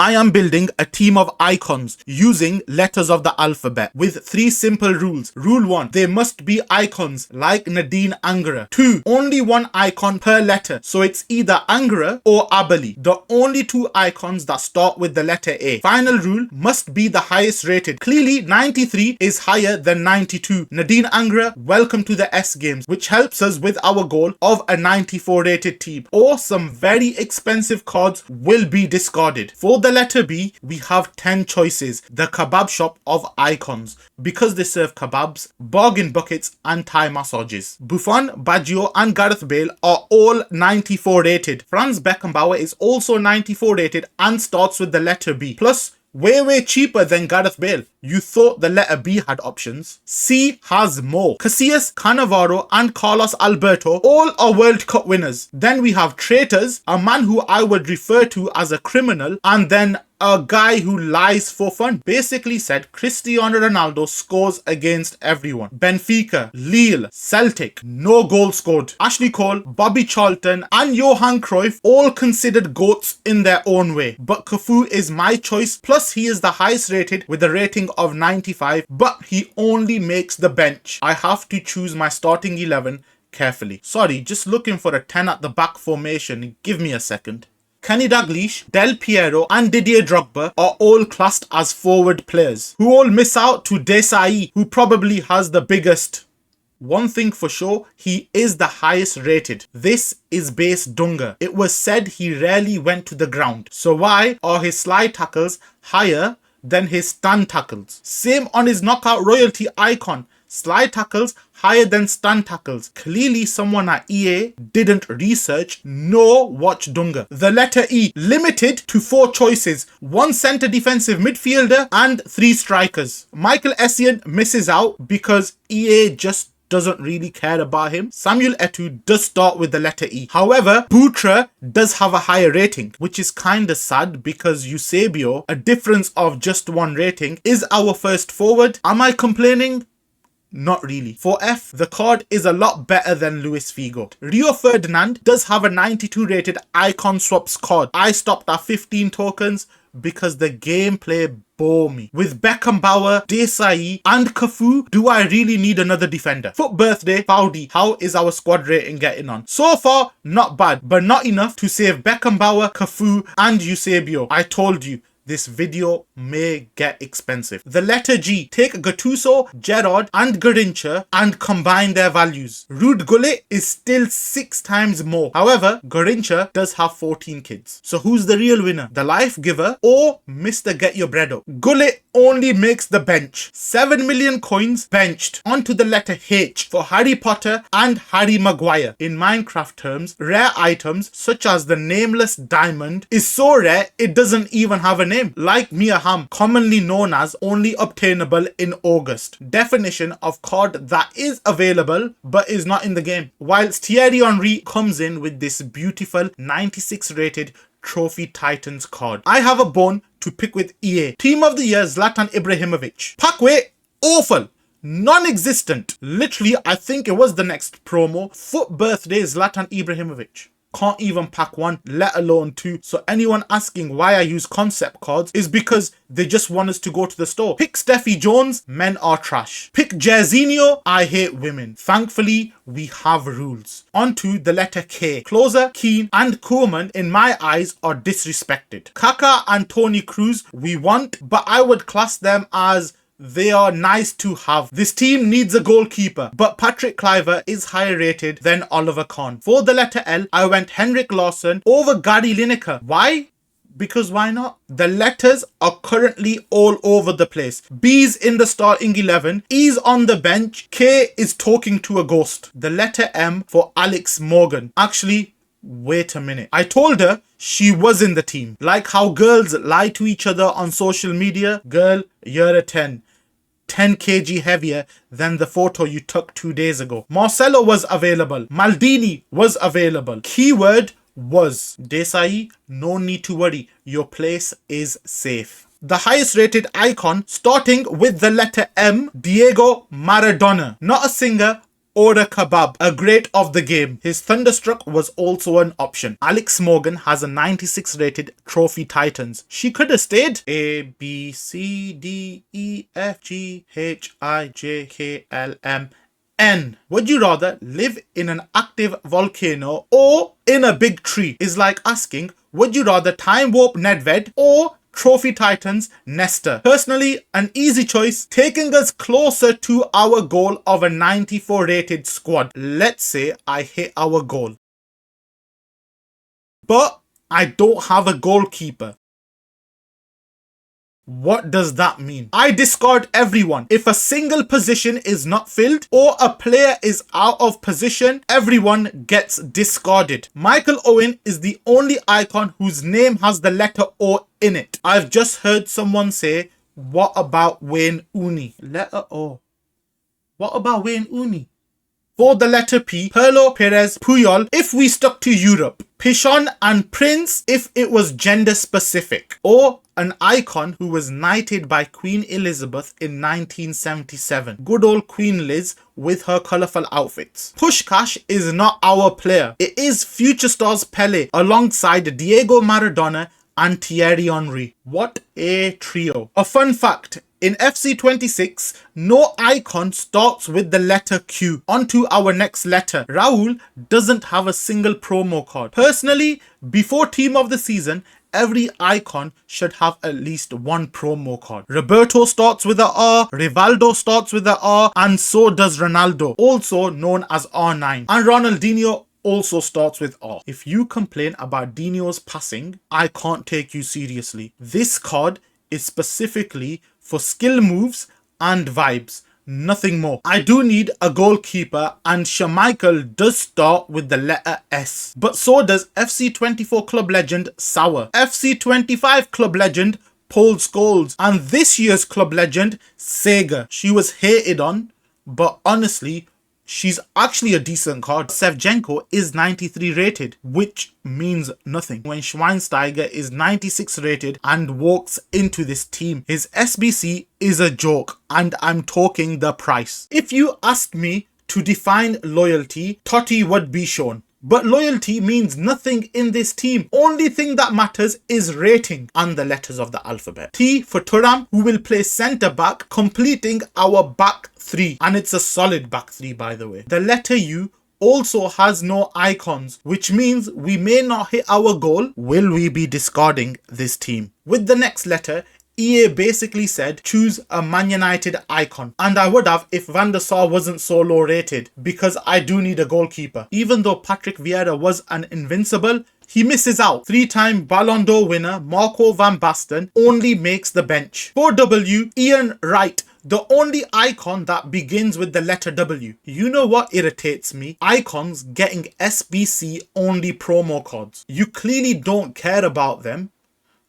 I am building a team of icons using letters of the alphabet with 3 simple rules. Rule 1, they must be icons like Nadine Angara. 2, only 1 icon per letter, so it's either Angara or Abali. The only 2 icons that start with the letter A. Final rule, must be the highest rated. Clearly 93 is higher than 92. Nadine Angara, welcome to the S Games, which helps us with our goal of a 94 rated team. Or some very expensive cards will be discarded. For the letter B, we have 10 choices. The kebab shop of icons, because they serve kebabs, bargain buckets and Thai massages. Buffon, Baggio and Gareth Bale are all 94 rated. Franz Beckenbauer is also 94 rated and starts with the letter B. Plus, way cheaper than Gareth Bale. You thought the letter B had options. C has more. Casillas, Cannavaro and Carlos Alberto all are World Cup winners. Then we have traitors, a man who I would refer to as a criminal, and then a guy who lies for fun. Basically said Cristiano Ronaldo scores against everyone. Benfica, Lille, Celtic, no goal scored. Ashley Cole, Bobby Charlton and Johan Cruyff all considered GOATs in their own way. But Cafu is my choice, plus he is the highest rated with a rating of 95, but he only makes the bench. I have to choose my starting 11 carefully. Sorry, just looking for a 10 at the back formation. Give me a second. Kenny Dalglish, Del Piero and Didier Drogba are all classed as forward players, who all miss out to Desai, who probably has the biggest. One thing for sure, he is the highest rated. This is base Dunga. It was said he rarely went to the ground. So why are his slide tackles higher than his stand tackles? Same on his knockout royalty icon. Slide tackles higher than stand tackles. Clearly someone at EA didn't research nor watch Dunga. The letter E, limited to 4 choices. 1 centre defensive midfielder and 3 strikers. Michael Essien misses out because EA just doesn't really care about him. Samuel Eto'o does start with the letter E. However, Butra does have a higher rating, which is kinda sad because Eusebio, a difference of just 1 rating, is our first forward. Am I complaining? Not really. For F, the card is a lot better than Luis Figo. Rio Ferdinand does have a 92 rated icon swaps card. I stopped at 15 tokens because the gameplay bore me. With Beckenbauer, Desai and Cafu, do I really need another defender? Foot birthday, Faudi, how is our squad rating getting on? So far, not bad, but not enough to save Beckenbauer, Cafu and Eusebio. I told you, this video may get expensive. The letter G, take Gattuso, Gerrard and Garrincha and combine their values. Ruud Gullit is still 6 times more. However, Garrincha does have 14 kids. So who's the real winner? The life giver or Mr. Get Your Bread Up? Gullit only makes the bench. 7 million coins benched. Onto the letter H for Harry Potter and Harry Maguire. In Minecraft terms, rare items such as the nameless diamond is so rare it doesn't even have a name. Like Mia Hamm, commonly known as only obtainable in August. Definition of card that is available but is not in the game. Whilst Thierry Henry comes in with this beautiful 96 rated Trophy Titans card. I have a bone to pick with EA. Team of the year Zlatan Ibrahimovic. Pack weight, awful. Non-existent. Literally, I think it was the next promo. Foot birthday Zlatan Ibrahimovic. Can't even pack 1, let alone 2. So anyone asking why I use concept cards is because they just want us to go to the store. Pick Steffi Jones, men are trash. Pick Jairzinho, I hate women. Thankfully, we have rules. Onto the letter K. Klose, Keane and Koeman in my eyes are disrespected. Kaka and Toni Kroos we want, but I would class them as they are nice to have. This team needs a goalkeeper, but Patrick Kluivert is higher rated than Oliver Kahn. For the letter L, I went Henrik Larsson over Gary Lineker. Why? Because why not? The letters are currently all over the place. B's in the starting 11, E's on the bench, K is talking to a ghost. The letter M for Alex Morgan. Actually, wait a minute. I told her she was in the team. Like how girls lie to each other on social media. Girl, you're a 10 kg heavier than the photo you took 2 days ago. Marcelo was available. Maldini was available. Keyword was. Desai, no need to worry. Your place is safe. The highest rated icon, starting with the letter M, Diego Maradona. Not a singer Order Kebab, a great of the game. His Thunderstruck was also an option. Alex Morgan has a 96 rated Trophy Titans. She could have stayed. A, B, C, D, E, F, G, H, I, J, K, L, M, N. Would you rather live in an active volcano or in a big tree? Is like asking, would you rather time warp Nedved or Trophy Titans Nestor? Personally, an easy choice, taking us closer to our goal of a 94 rated squad. Let's say I hit our goal, but I don't have a goalkeeper. What does that mean? I discard everyone. If a single position is not filled or a player is out of position, everyone gets discarded. Michael Owen is the only icon whose name has the letter O in it. I've just heard someone say, what about Wayne Rooney? Letter O. What about Wayne Rooney? For the letter P, Pirlo, Perez, Puyol if we stuck to Europe. Pichon and Prince if it was gender specific. Or an icon who was knighted by Queen Elizabeth in 1977. Good old Queen Liz with her colourful outfits. Pushkash is not our player. It is future stars Pele alongside Diego Maradona and Thierry Henry. What a trio. A fun fact. In FC26, no icon starts with the letter Q. On to our next letter. Raul doesn't have a single promo card. Personally, before team of the season, every icon should have at least one promo card. Roberto starts with a R, Rivaldo starts with a R, and so does Ronaldo, also known as R9. And Ronaldinho also starts with R. If you complain about Dino's passing, I can't take you seriously. This card is specifically for skill moves and vibes, nothing more. I do need a goalkeeper and Schmeichel does start with the letter S. But so does FC24 club legend Sauer, FC25 club legend Paul Scholes, and this year's club legend Sega. She was hated on, but honestly, she's actually a decent card. Shevchenko is 93 rated, which means nothing when Schweinsteiger is 96 rated and walks into this team. His SBC is a joke, and I'm talking the price. If you asked me to define loyalty, Totti would be shown. But loyalty means nothing in this team. Only thing that matters is rating and the letters of the alphabet. T for Thuram, who will play centre back, completing our back three. And it's a solid back three, by the way. The letter U also has no icons, which means we may not hit our goal. Will we be discarding this team? With the next letter, EA basically said choose a Man United icon, and I would have if Van der Sar wasn't so low rated, because I do need a goalkeeper. Even though Patrick Vieira was an invincible, he misses out. 3-time Ballon d'Or winner Marco van Basten only makes the bench. For W, Ian Wright, the only icon that begins with the letter W. You know what irritates me? Icons getting SBC only promo cards. You clearly don't care about them,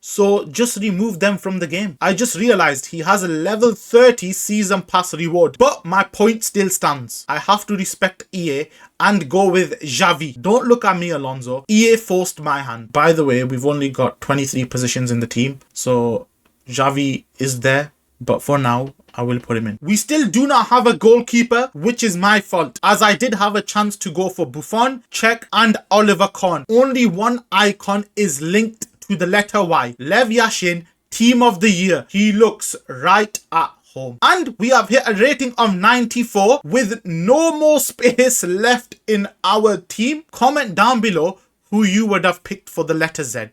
so just remove them from the game. I just realized he has a level 30 season pass reward, but my point still stands. I have to respect EA and go with Xavi. Don't look at me, Alonso. EA forced my hand. By the way, we've only got 23 positions in the team, so Xavi is there, but for now, I will put him in. We still do not have a goalkeeper, which is my fault, as I did have a chance to go for Buffon, Cech, and Oliver Kahn. Only one icon is linked to the letter Y. Lev Yashin, team of the year. He looks right at home. And we have hit a rating of 94 with no more space left in our team. Comment down below who you would have picked for the letter Z.